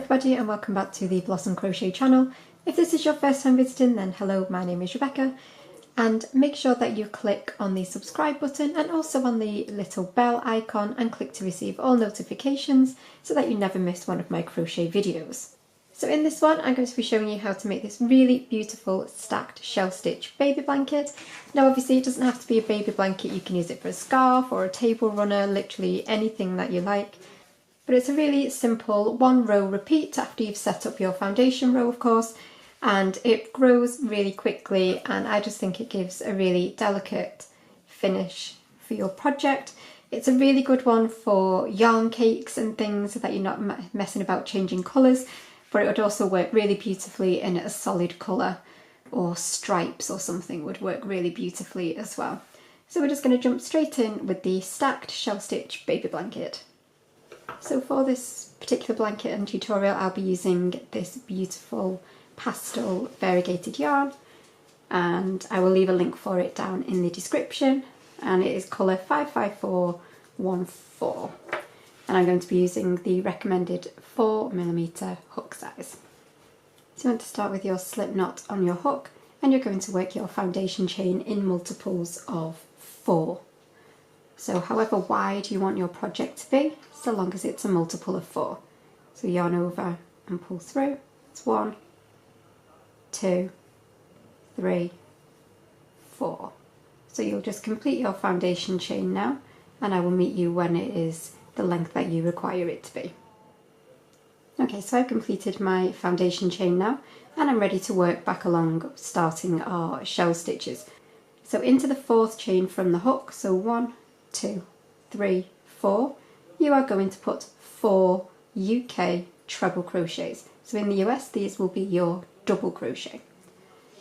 everybody and welcome back to the Blossom Crochet channel. If this is your first time visiting, then hello, my name is Rebecca, and make sure that you click on the subscribe button and also on the little bell icon and click to receive all notifications so that you never miss one of my crochet videos. So in this one I'm going to be showing you how to make this really beautiful stacked shell stitch baby blanket. Now obviously it doesn't have to be a baby blanket, you can use it for a scarf or a table runner, literally anything that you like. But it's a really simple one row repeat after you've set up your foundation row, of course, and it grows really quickly, and I just think it gives a really delicate finish for your project. It's a really good one for yarn cakes and things so that you're not messing about changing colours, but it would also work really beautifully in a solid colour, or stripes or something would work really beautifully as well. So we're just going to jump straight in with the stacked shell stitch baby blanket. So for this particular blanket and tutorial I'll be using this beautiful pastel variegated yarn, and I will leave a link for it down in the description, and it is colour 55414, and I'm going to be using the recommended 4mm hook size. So you want to start with your slip knot on your hook, and you're going to work your foundation chain in multiples of 4. So however wide you want your project to be, so long as it's a multiple of 4. So yarn over and pull through. It's 1, 2, 3, 4. So you'll just complete your foundation chain now, and I will meet you when it is the length that you require it to be. Okay, so I've completed my foundation chain now, and I'm ready to work back along, starting our shell stitches. So into the 4th chain from the hook, so 1, 2, 3, 4, you are going to put 4 UK treble crochets. So in the US these will be your double crochet.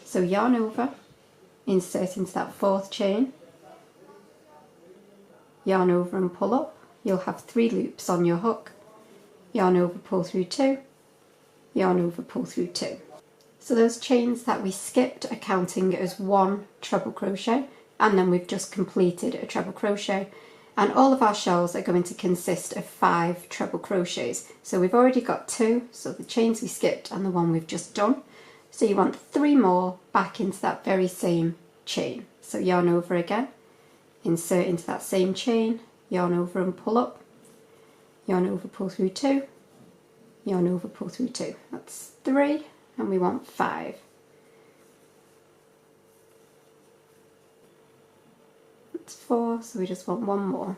So yarn over, insert into that 4th chain, yarn over and pull up. You'll have 3 loops on your hook, yarn over, pull through 2, yarn over, pull through 2. So those chains that we skipped are counting as 1 treble crochet, and then we've just completed a treble crochet, and all of our shells are going to consist of 5 treble crochets. So we've already got 2, so the chains we skipped and the one we've just done. So you want 3 more back into that very same chain. So yarn over again, insert into that same chain, yarn over and pull up, yarn over, pull through 2, yarn over, pull through 2. That's 3, and we want 5. It's 4, so we just want 1 more.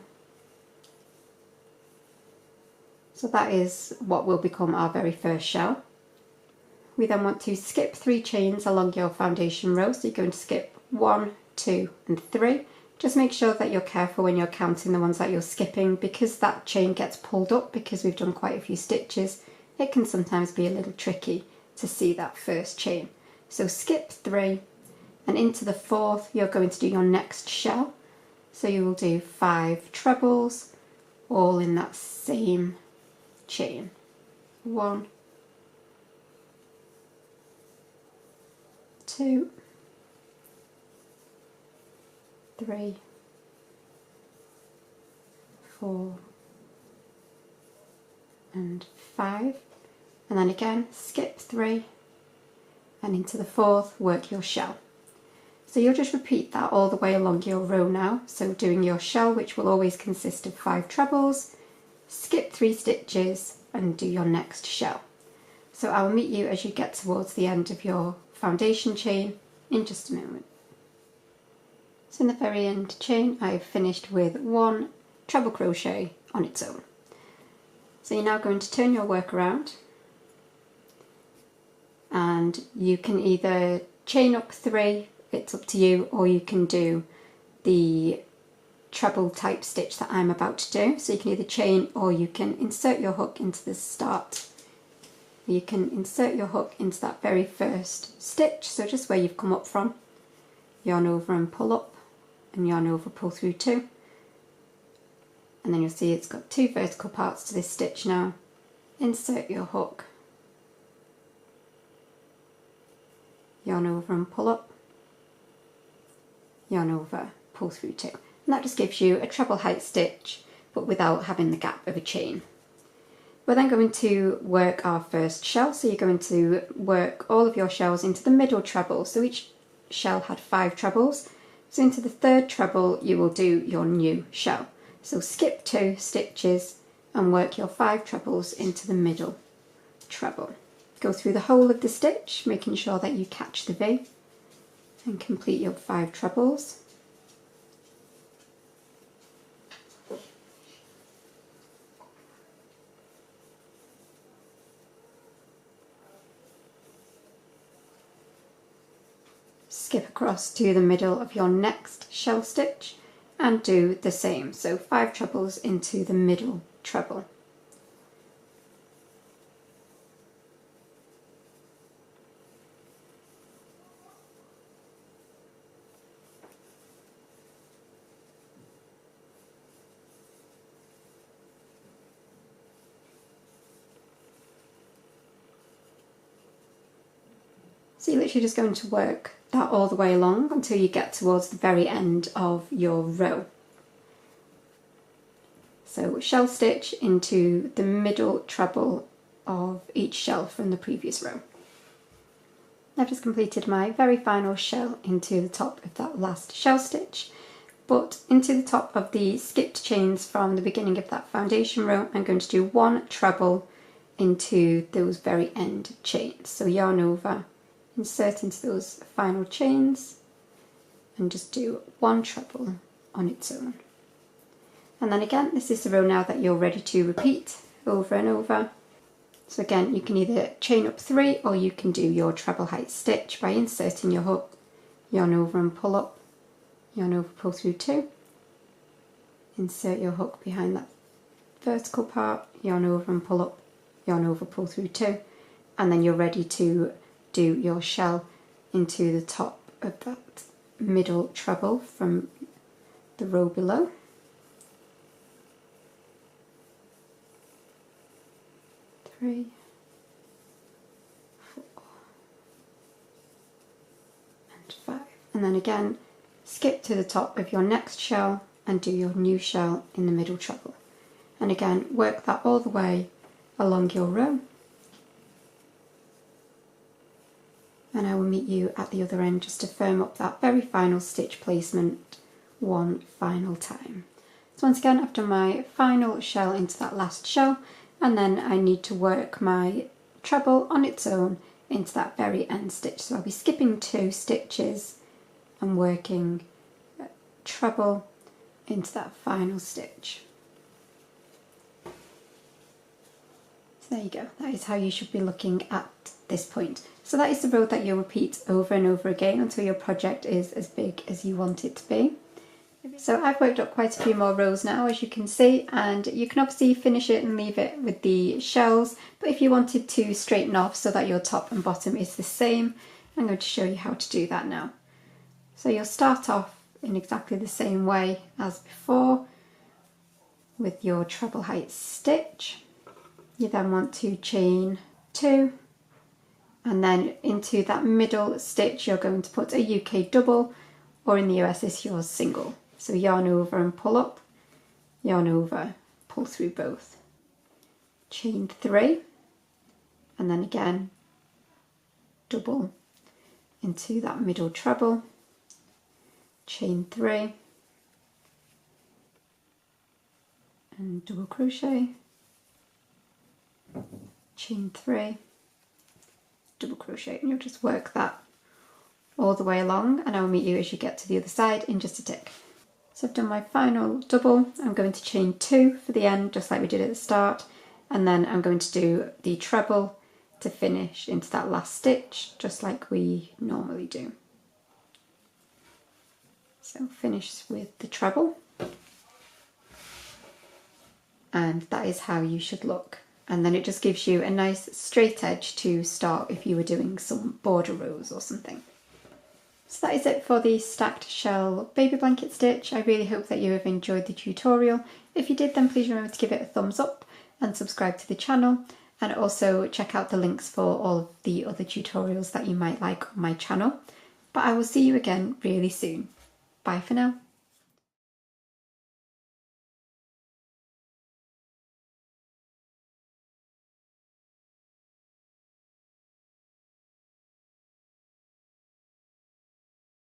So that is what will become our very first shell. We then want to skip 3 chains along your foundation row, so you're going to skip 1, 2 and 3. Just make sure that you're careful when you're counting the ones that you're skipping, because that chain gets pulled up because we've done quite a few stitches. It can sometimes be a little tricky to see that first chain. So skip 3, and into the 4th you're going to do your next shell. So you will do 5 trebles, all in that same chain. 1, 2, 3, 4, and 5. And then again, skip 3, and into the 4th, work your shell. So you'll just repeat that all the way along your row now. So doing your shell, which will always consist of 5 trebles, skip 3 stitches and do your next shell. So I will meet you as you get towards the end of your foundation chain in just a moment. So in the very end chain I have finished with 1 treble crochet on its own. So you're now going to turn your work around, and you can either chain up 3, it's up to you, or you can do the treble type stitch that I'm about to do. So you can either chain, or you can insert your hook into the start. You can insert your hook into that very first stitch, so just where you've come up from, yarn over and pull up, and yarn over, pull through 2, and then you'll see it's got 2 vertical parts to this stitch now. Insert your hook, yarn over and pull up, yarn over, pull through 2, and that just gives you a treble height stitch but without having the gap of a chain. We're then going to work our first shell, so you're going to work all of your shells into the middle treble. So each shell had 5 trebles, so into the 3rd treble you will do your new shell. So skip 2 stitches and work your 5 trebles into the middle treble. Go through the whole of the stitch, making sure that you catch the V, and complete your 5 trebles. Skip across to the middle of your next shell stitch and do the same, so 5 trebles into the middle treble. So you're literally just going to work that all the way along until you get towards the very end of your row. So shell stitch into the middle treble of each shell from the previous row. I've just completed my very final shell into the top of that last shell stitch, but into the top of the skipped chains from the beginning of that foundation row, I'm going to do 1 treble into those very end chains. So yarn over, insert into those final chains and just do 1 treble on its own. And then again, this is the row now that you're ready to repeat over and over. So again, you can either chain up 3 or you can do your treble height stitch by inserting your hook, yarn over and pull up, yarn over, pull through 2, insert your hook behind that vertical part, yarn over and pull up, yarn over, pull through 2, and then you're ready to do your shell into the top of that middle treble from the row below. Three, 4, and 5. And then again, skip to the top of your next shell and do your new shell in the middle treble. And again, work that all the way along your row. And I will meet you at the other end just to firm up that very final stitch placement one final time. So once again, I've done my final shell into that last shell, and then I need to work my treble on its own into that very end stitch. So I'll be skipping 2 stitches and working treble into that final stitch. So there you go, that is how you should be looking at this point. So that is the row that you'll repeat over and over again until your project is as big as you want it to be. So I've worked up quite a few more rows now, as you can see, and you can obviously finish it and leave it with the shells, but if you wanted to straighten off so that your top and bottom is the same, I'm going to show you how to do that now. So you'll start off in exactly the same way as before with your treble height stitch. You then want to chain 2, and then into that middle stitch you're going to put a UK double, or in the US it's your single. So yarn over and pull up, yarn over, pull through both. Chain 3, and then again double into that middle treble, chain 3, and double crochet, chain 3, double crochet, and you'll just work that all the way along, and I'll meet you as you get to the other side in just a tick. So I've done my final double. I'm going to chain 2 for the end, just like we did at the start, and then I'm going to do the treble to finish into that last stitch, just like we normally do. So finish with the treble, and that is how you should look. And then it just gives you a nice straight edge to start if you were doing some border rows or something. So that is it for the stacked shell baby blanket stitch. I really hope that you have enjoyed the tutorial. If you did, then please remember to give it a thumbs up and subscribe to the channel, and also check out the links for all of the other tutorials that you might like on my channel. But I will see you again really soon. Bye for now.